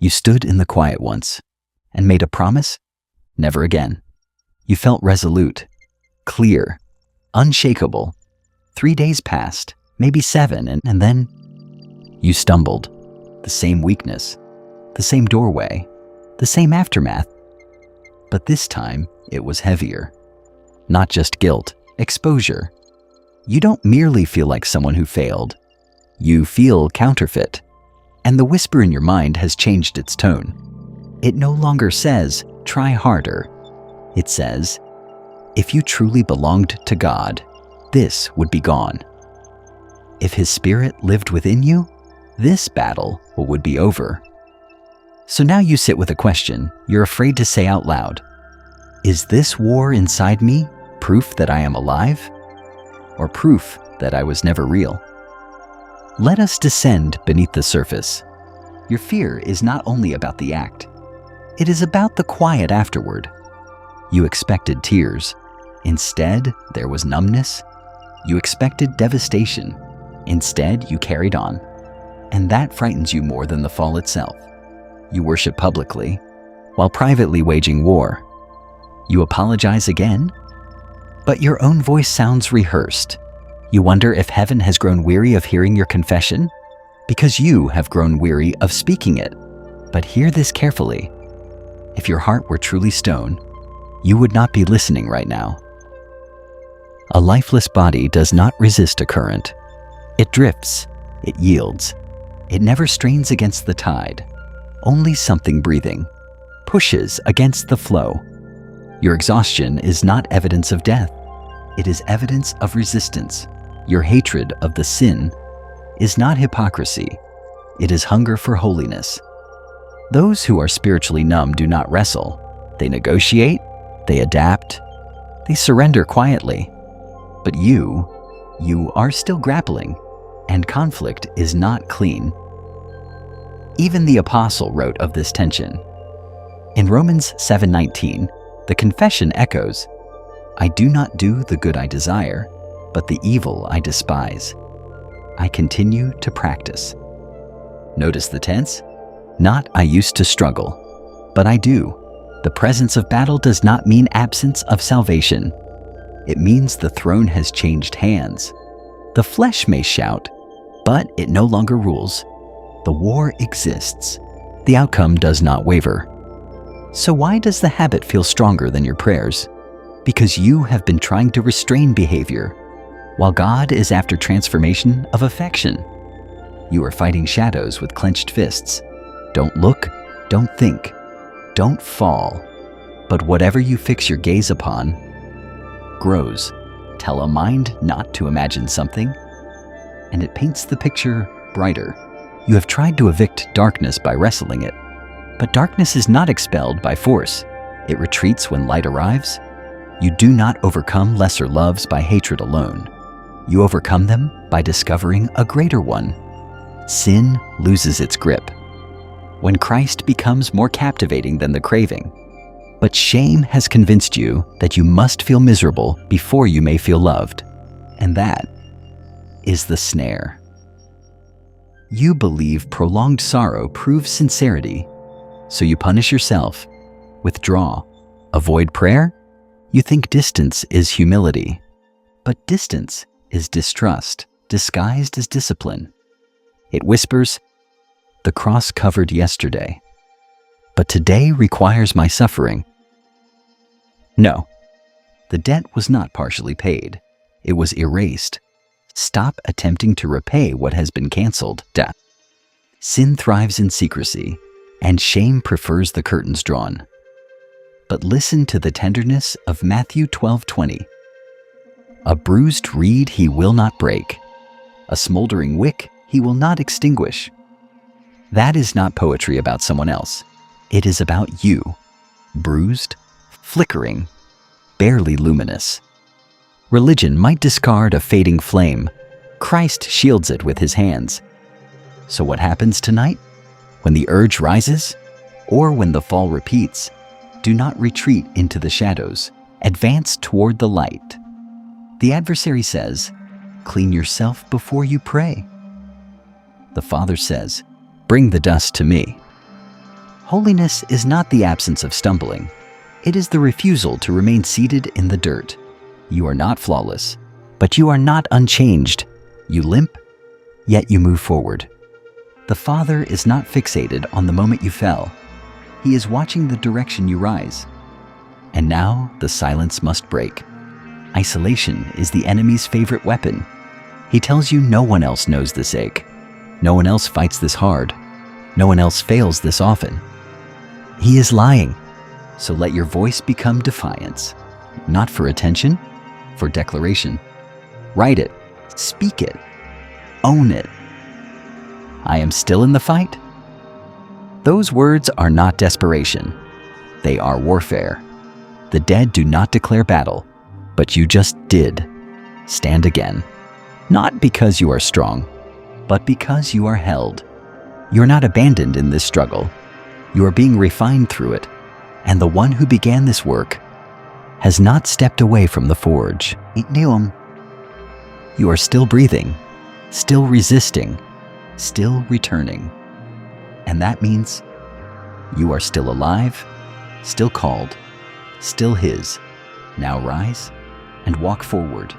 You stood in the quiet once and made a promise? Never again. You felt resolute, clear, unshakable. 3 days passed, maybe 7, and then you stumbled. The same weakness, the same doorway, the same aftermath. But this time, it was heavier. Not just guilt, exposure. You don't merely feel like someone who failed. You feel counterfeit. And the whisper in your mind has changed its tone. It no longer says, try harder. It says, if you truly belonged to God, this would be gone. If His Spirit lived within you, this battle would be over. So now you sit with a question you're afraid to say out loud. Is this war inside me proof that I am alive? Or proof that I was never real? Let us descend beneath the surface. Your fear is not only about the act. It is about the quiet afterward. You expected tears. Instead, there was numbness. You expected devastation. Instead, you carried on. And that frightens you more than the fall itself. You worship publicly, while privately waging war. You apologize again, but your own voice sounds rehearsed. You wonder if heaven has grown weary of hearing your confession, because you have grown weary of speaking it. But hear this carefully. If your heart were truly stone, you would not be listening right now. A lifeless body does not resist a current. It drifts, it yields. It never strains against the tide. Only something breathing pushes against the flow. Your exhaustion is not evidence of death. It is evidence of resistance. Your hatred of the sin is not hypocrisy. It is hunger for holiness. Those who are spiritually numb do not wrestle. They negotiate, they adapt, they surrender quietly. But you are still grappling, and conflict is not clean. Even the apostle wrote of this tension. In Romans 7:19, the confession echoes, I do not do the good I desire, but the evil I despise. I continue to practice. Notice the tense? Not I used to struggle, but I do. The presence of battle does not mean absence of salvation. It means the throne has changed hands. The flesh may shout, but it no longer rules. The war exists. The outcome does not waver. So why does the habit feel stronger than your prayers? Because you have been trying to restrain behavior, while God is after transformation of affection. You are fighting shadows with clenched fists. Don't look, don't think, don't fall. But whatever you fix your gaze upon grows. Tell a mind not to imagine something, and it paints the picture brighter. You have tried to evict darkness by wrestling it, but darkness is not expelled by force. It retreats when light arrives. You do not overcome lesser loves by hatred alone. You overcome them by discovering a greater one. Sin loses its grip when Christ becomes more captivating than the craving. But shame has convinced you that you must feel miserable before you may feel loved. And that is the snare. You believe prolonged sorrow proves sincerity, so you punish yourself, withdraw, avoid prayer. You think distance is humility, but distance is distrust, disguised as discipline. It whispers, the cross covered yesterday, but today requires my suffering. No, the debt was not partially paid. It was erased. Stop attempting to repay what has been canceled. Sin thrives in secrecy, and shame prefers the curtains drawn. But listen to the tenderness of Matthew 12:20. A bruised reed he will not break. A smoldering wick he will not extinguish. That is not poetry about someone else. It is about you, bruised, flickering, barely luminous. Religion might discard a fading flame. Christ shields it with his hands. So what happens tonight? When the urge rises, or when the fall repeats, do not retreat into the shadows. Advance toward the light. The adversary says, clean yourself before you pray. The Father says, bring the dust to me. Holiness is not the absence of stumbling. It is the refusal to remain seated in the dirt. You are not flawless, but you are not unchanged. You limp, yet you move forward. The Father is not fixated on the moment you fell. He is watching the direction you rise. And now the silence must break. Isolation is the enemy's favorite weapon. He tells you no one else knows this ache. No one else fights this hard. No one else fails this often. He is lying. So let your voice become defiance. Not for attention, for declaration. Write it, speak it, own it. I am still in the fight. Those words are not desperation. They are warfare. The dead do not declare battle, but you just did. Stand again. Not because you are strong, but because you are held. You're not abandoned in this struggle. You are being refined through it. And the one who began this work has not stepped away from the forge. You are still breathing, still resisting, still returning. And that means you are still alive, still called, still His. Now rise and walk forward.